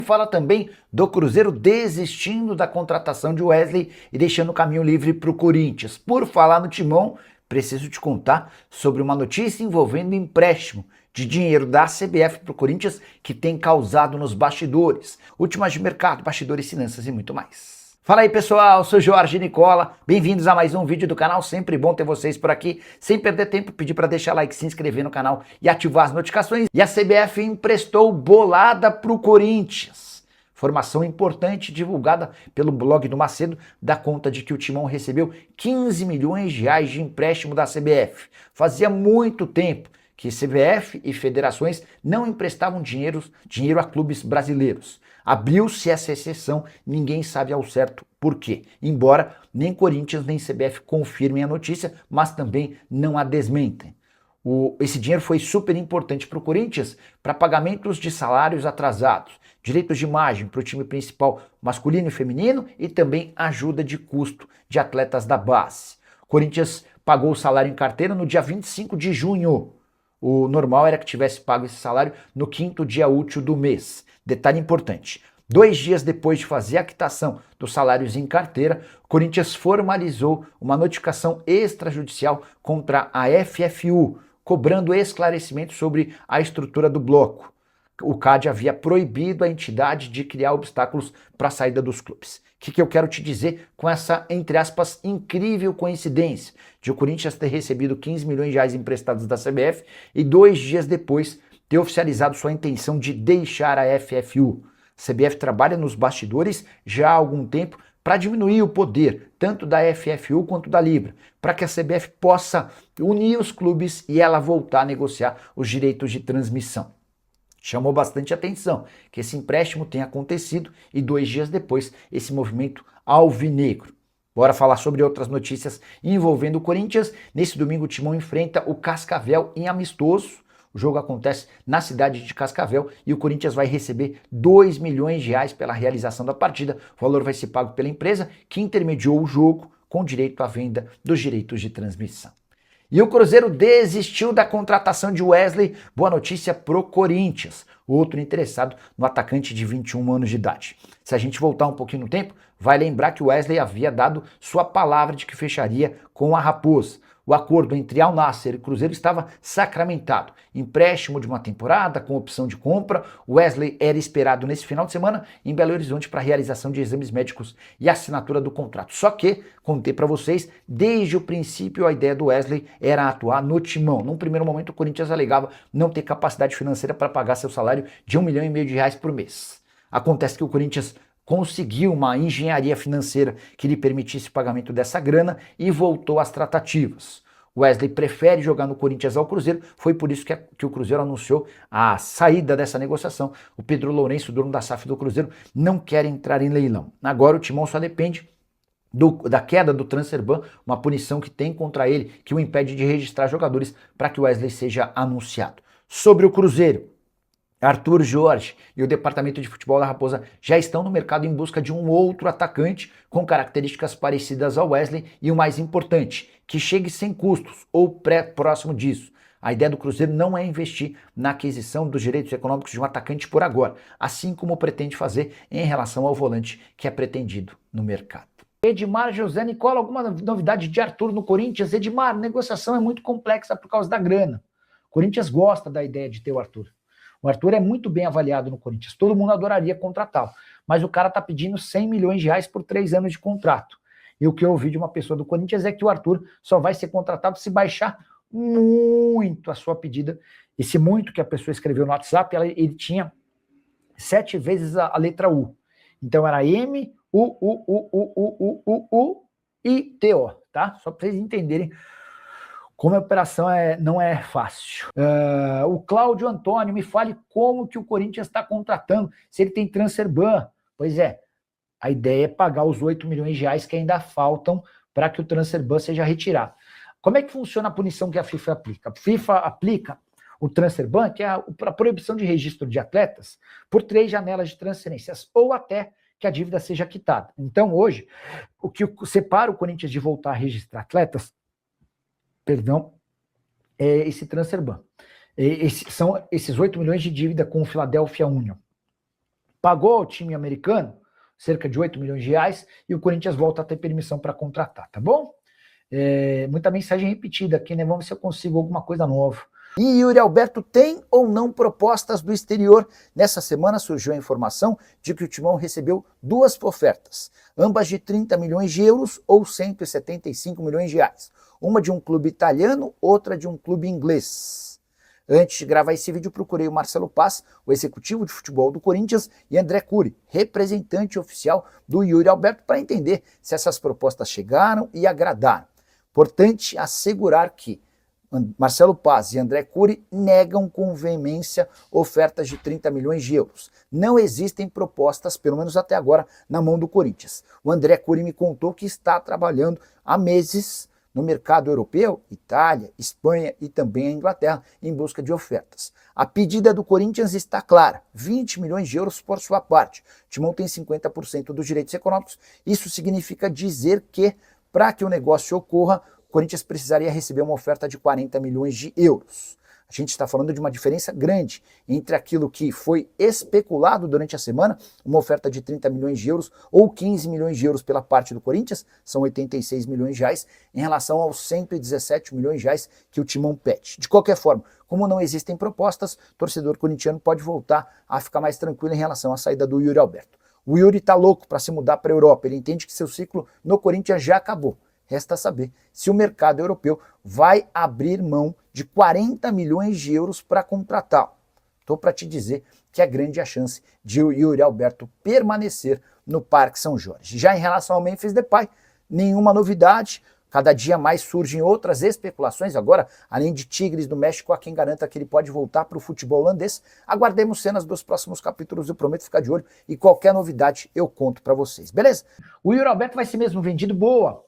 Fala também do Cruzeiro desistindo da contratação de Wesley e deixando o caminho livre para o Corinthians. Por falar no Timão, preciso te contar sobre uma notícia envolvendo empréstimo de dinheiro da CBF para o Corinthians que tem causado nos bastidores. Últimas de mercado, bastidores, finanças e muito mais. Fala aí pessoal, sou Jorge Nicola, bem-vindos a mais um vídeo do canal, sempre bom ter vocês por aqui. Sem perder tempo, pedir para deixar like, se inscrever no canal e ativar as notificações. E a CBF emprestou bolada para o Corinthians. Informação importante divulgada pelo blog do Macedo dá conta de que o Timão recebeu 15 milhões de reais de empréstimo da CBF. Fazia muito tempo que CBF e federações não emprestavam dinheiro a clubes brasileiros. Abriu-se essa exceção, ninguém sabe ao certo por quê. Embora nem Corinthians nem CBF confirmem a notícia, mas também não a desmentem. Esse dinheiro foi super importante para o Corinthians para pagamentos de salários atrasados, direitos de imagem para o time principal masculino e feminino e também ajuda de custo de atletas da base. O Corinthians pagou o salário em carteira no dia 25 de junho. O normal era que tivesse pago esse salário no 5º dia útil do mês. Detalhe importante, 2 dias depois de fazer a quitação dos salários em carteira, o Corinthians formalizou uma notificação extrajudicial contra a FFU, cobrando esclarecimento sobre a estrutura do bloco. O CAD havia proibido a entidade de criar obstáculos para a saída dos clubes. O que eu quero te dizer com essa, entre aspas, incrível coincidência de o Corinthians ter recebido 15 milhões de reais emprestados da CBF e 2 dias depois ter oficializado sua intenção de deixar a FFU. A CBF trabalha nos bastidores já há algum tempo para diminuir o poder tanto da FFU quanto da Libra, para que a CBF possa unir os clubes e ela voltar a negociar os direitos de transmissão. Chamou bastante atenção que esse empréstimo tenha acontecido e 2 dias depois esse movimento alvinegro. Bora falar sobre outras notícias envolvendo o Corinthians. Nesse domingo o Timão enfrenta o Cascavel em amistoso. O jogo acontece na cidade de Cascavel e o Corinthians vai receber 2 milhões de reais pela realização da partida. O valor vai ser pago pela empresa que intermediou o jogo com direito à venda dos direitos de transmissão. E o Cruzeiro desistiu da contratação de Wesley. Boa notícia pro Corinthians, outro interessado no atacante de 21 anos de idade. Se a gente voltar um pouquinho no tempo, vai lembrar que o Wesley havia dado sua palavra de que fecharia com a Raposa. O acordo entre Al Nassr e Cruzeiro estava sacramentado. Empréstimo de uma temporada com opção de compra. Wesley era esperado nesse final de semana em Belo Horizonte para a realização de exames médicos e assinatura do contrato. Só que, contei para vocês, desde o princípio a ideia do Wesley era atuar no Timão. Num primeiro momento o Corinthians alegava não ter capacidade financeira para pagar seu salário de R$1,5 milhão por mês. Acontece que o Corinthians conseguiu uma engenharia financeira que lhe permitisse o pagamento dessa grana e voltou às tratativas. Wesley prefere jogar no Corinthians ao Cruzeiro, foi por isso que o Cruzeiro anunciou a saída dessa negociação. O Pedro Lourenço, dono da SAF do Cruzeiro, não quer entrar em leilão. Agora o Timão só depende da queda do transfer ban, uma punição que tem contra ele, que o impede de registrar jogadores para que o Wesley seja anunciado. Sobre o Cruzeiro, Arthur Jorge e o departamento de futebol da Raposa já estão no mercado em busca de um outro atacante com características parecidas ao Wesley e o mais importante, que chegue sem custos ou próximo disso. A ideia do Cruzeiro não é investir na aquisição dos direitos econômicos de um atacante por agora, assim como pretende fazer em relação ao volante que é pretendido no mercado. Edmar José Nicola, alguma novidade de Arthur no Corinthians? Edmar, a negociação é muito complexa por causa da grana. O Corinthians gosta da ideia de ter o Arthur. O Arthur é muito bem avaliado no Corinthians, todo mundo adoraria contratá-lo, mas o cara está pedindo 100 milhões de reais por 3 anos de contrato. E o que eu ouvi de uma pessoa do Corinthians é que o Arthur só vai ser contratado se baixar muito a sua pedida. Esse muito que a pessoa escreveu no WhatsApp, ele tinha 7 vezes a letra U. Então era M, U, I, T, O, tá? Só para vocês entenderem como a operação não é fácil. O Cláudio Antônio, me fale como que o Corinthians está contratando, se ele tem transfer ban. Pois é, a ideia é pagar os 8 milhões de reais que ainda faltam para que o transfer ban seja retirado. Como é que funciona a punição que a FIFA aplica? A FIFA aplica o transfer ban, que é a proibição de registro de atletas, por 3 janelas de transferências, ou até que a dívida seja quitada. Então, hoje, o que separa o Corinthians de voltar a registrar atletas é esse transfer ban. São esses 8 milhões de dívida com o Philadelphia Union. pagou ao time americano cerca de 8 milhões de reais e o Corinthians volta a ter permissão para contratar, tá bom? Muita mensagem repetida aqui, né? Vamos ver se eu consigo alguma coisa nova. E Yuri Alberto tem ou não propostas do exterior? Nessa semana surgiu a informação de que o Timão recebeu 2 ofertas, ambas de 30 milhões de euros ou 175 milhões de reais. Uma de um clube italiano, outra de um clube inglês. Antes de gravar esse vídeo, procurei o Marcelo Paz, o executivo de futebol do Corinthians, e André Cury, representante oficial do Yuri Alberto, para entender se essas propostas chegaram e agradaram. Importante assegurar que Marcelo Paz e André Cury negam com veemência ofertas de 30 milhões de euros. Não existem propostas, pelo menos até agora, na mão do Corinthians. O André Cury me contou que está trabalhando há meses no mercado europeu, Itália, Espanha e também a Inglaterra, em busca de ofertas. A pedida do Corinthians está clara, 20 milhões de euros por sua parte. O Timão tem 50% dos direitos econômicos. Isso significa dizer que, para que o negócio ocorra, o Corinthians precisaria receber uma oferta de 40 milhões de euros. A gente está falando de uma diferença grande entre aquilo que foi especulado durante a semana, uma oferta de 30 milhões de euros ou 15 milhões de euros pela parte do Corinthians, são 86 milhões de reais, em relação aos 117 milhões de reais que o Timão pede. De qualquer forma, como não existem propostas, o torcedor corintiano pode voltar a ficar mais tranquilo em relação à saída do Yuri Alberto. O Yuri está louco para se mudar para a Europa, ele entende que seu ciclo no Corinthians já acabou. Resta saber se o mercado europeu vai abrir mão de 40 milhões de euros para contratá-lo. Estou para te dizer que é grande a chance de o Yuri Alberto permanecer no Parque São Jorge. Já em relação ao Memphis Depay, nenhuma novidade. Cada dia mais surgem outras especulações. Agora, além de Tigres do México, há quem garanta que ele pode voltar para o futebol holandês. Aguardemos cenas dos próximos capítulos, eu prometo ficar de olho. E qualquer novidade eu conto para vocês, beleza? O Yuri Alberto vai ser mesmo vendido? Boa!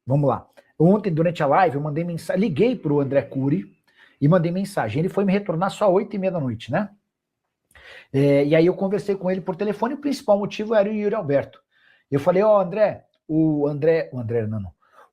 Vamos lá. Ontem, durante a live, eu mandei mensagem, liguei para o André Cury e mandei mensagem. Ele foi me retornar só às 8h30 da noite, né? E aí eu conversei com ele por telefone, o principal motivo era o Yuri Alberto. Eu falei,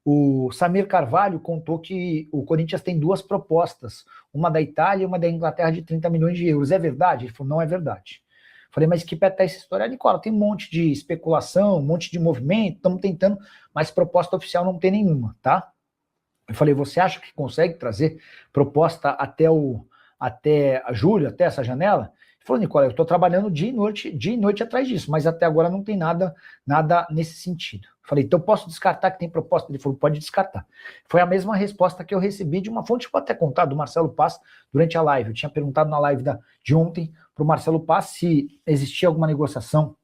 o Samir Carvalho contou que o Corinthians tem 2 propostas, uma da Itália e uma da Inglaterra de 30 milhões de euros. É verdade? Ele falou, não é verdade. Falei, mas que pé tá essa história? Nicola, tem um monte de especulação, um monte de movimento, estamos tentando, mas proposta oficial não tem nenhuma, tá? Eu falei, você acha que consegue trazer proposta até julho, até essa janela? Ele falou, Nicola, eu estou trabalhando dia e noite atrás disso, mas até agora não tem nada nesse sentido. Eu falei, então posso descartar que tem proposta? Ele falou, pode descartar. Foi a mesma resposta que eu recebi de uma fonte que eu vou até contar, do Marcelo Paz, durante a live. Eu tinha perguntado na live de ontem para o Marcelo Paz se existia alguma negociação,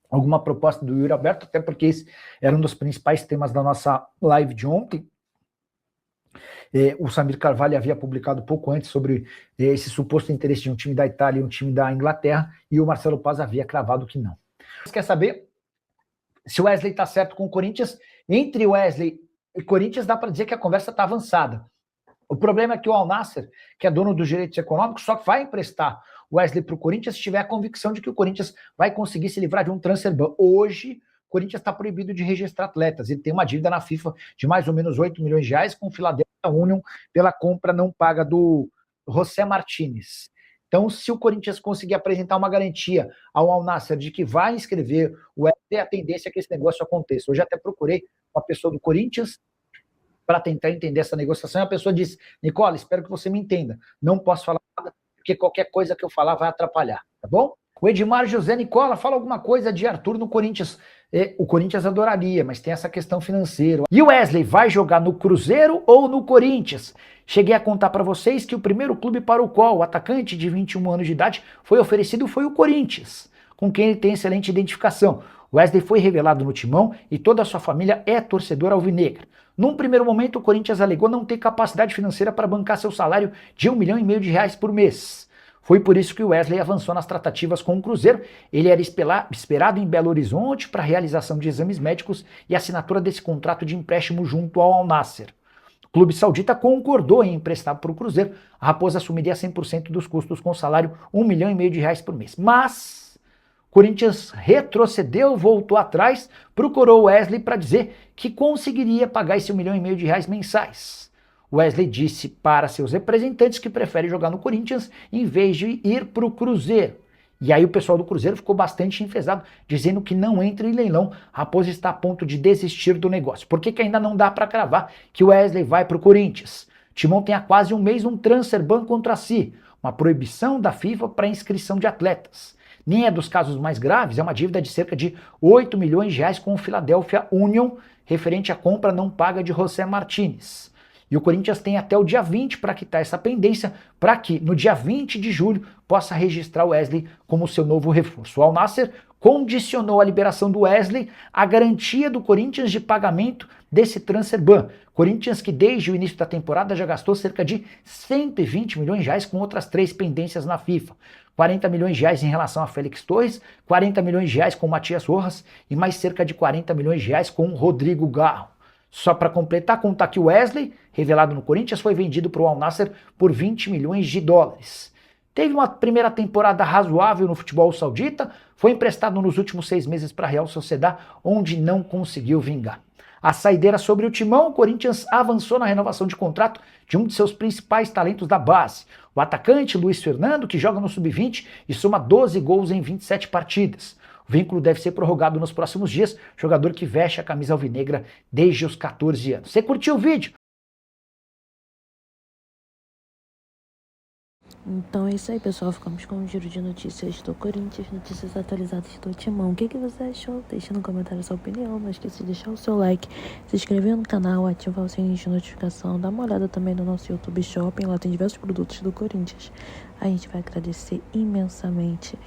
alguma proposta do Yuri Alberto, até porque esse era um dos principais temas da nossa live de ontem. O Samir Carvalho havia publicado pouco antes sobre esse suposto interesse de um time da Itália e um time da Inglaterra, e o Marcelo Paz havia cravado que não. Você quer saber se o Wesley está certo com o Corinthians? Entre Wesley e Corinthians dá para dizer que a conversa está avançada. O problema é que o Al Nassr, que é dono dos direitos econômicos, só vai emprestar o Wesley para o Corinthians se tiver a convicção de que o Corinthians vai conseguir se livrar de um transfer ban. Hoje, o Corinthians está proibido de registrar atletas. Ele tem uma dívida na FIFA de mais ou menos 8 milhões de reais com o Philadelphia Union pela compra não paga do José Martínez. Então, se o Corinthians conseguir apresentar uma garantia ao Al Nassr de que vai inscrever o Wesley, a tendência é que esse negócio aconteça. Hoje até procurei uma pessoa do Corinthians para tentar entender essa negociação, e a pessoa disse, Nicola, espero que você me entenda, não posso falar nada, porque qualquer coisa que eu falar vai atrapalhar, tá bom? O Edmar José, Nicola, fala alguma coisa de Arthur no Corinthians. O Corinthians adoraria, mas tem essa questão financeira. E o Wesley vai jogar no Cruzeiro ou no Corinthians? Cheguei a contar para vocês que o primeiro clube para o qual o atacante de 21 anos de idade foi oferecido foi o Corinthians, com quem ele tem excelente identificação. Wesley foi revelado no Timão e toda a sua família é torcedora alvinegra. Num primeiro momento, o Corinthians alegou não ter capacidade financeira para bancar seu salário de R$1,5 milhão por mês. Foi por isso que o Wesley avançou nas tratativas com o Cruzeiro. Ele era esperado em Belo Horizonte para a realização de exames médicos e assinatura desse contrato de empréstimo junto ao Al Nassr. O clube saudita concordou em emprestar para o Cruzeiro. A Raposa assumiria 100% dos custos com salário R$1,5 milhão por mês. Mas Corinthians retrocedeu, voltou atrás, procurou o Wesley para dizer que conseguiria pagar esse R$1,5 milhão mensais. Wesley disse para seus representantes que prefere jogar no Corinthians em vez de ir para o Cruzeiro. E aí o pessoal do Cruzeiro ficou bastante enfesado, dizendo que não entra em leilão. Raposo está a ponto de desistir do negócio. Por que que ainda não dá para cravar que o Wesley vai para o Corinthians? Timão tem há quase um mês um transfer ban contra si, uma proibição da FIFA para inscrição de atletas. Nem é dos casos mais graves, é uma dívida de cerca de 8 milhões de reais com o Philadelphia Union, referente à compra não paga de José Martínez. E o Corinthians tem até o dia 20 para quitar essa pendência, para que no dia 20 de julho possa registrar o Wesley como seu novo reforço. O Al Nassr condicionou a liberação do Wesley à garantia do Corinthians de pagamento desse transfer ban. Corinthians que desde o início da temporada já gastou cerca de 120 milhões de reais com outras 3 pendências na FIFA. 40 milhões de reais em relação a Félix Torres, 40 milhões de reais com Matias Rojas e mais cerca de 40 milhões de reais com Rodrigo Garro. Só para completar, contar que o Wesley, revelado no Corinthians, foi vendido para o Al Nassr por 20 milhões de dólares. Teve uma primeira temporada razoável no futebol saudita, foi emprestado nos últimos 6 meses para a Real Sociedad, onde não conseguiu vingar. A saideira sobre o Timão, o Corinthians avançou na renovação de contrato de um de seus principais talentos da base, o atacante Luiz Fernando, que joga no Sub-20 e soma 12 gols em 27 partidas. O vínculo deve ser prorrogado nos próximos dias, jogador que veste a camisa alvinegra desde os 14 anos. Você curtiu o vídeo? Então é isso aí, pessoal. Ficamos com um giro de notícias do Corinthians, notícias atualizadas do Timão. O que você achou? Deixa no comentário a sua opinião. Não esqueça de deixar o seu like, se inscrever no canal, ativar o sininho de notificação. Dá uma olhada também no nosso YouTube Shopping. Lá tem diversos produtos do Corinthians. A gente vai agradecer imensamente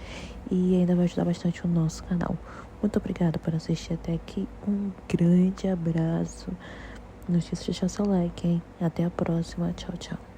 e ainda vai ajudar bastante o nosso canal. Muito obrigada por assistir até aqui. Um grande abraço. Não esqueça de deixar seu like, hein? Até a próxima. Tchau, tchau.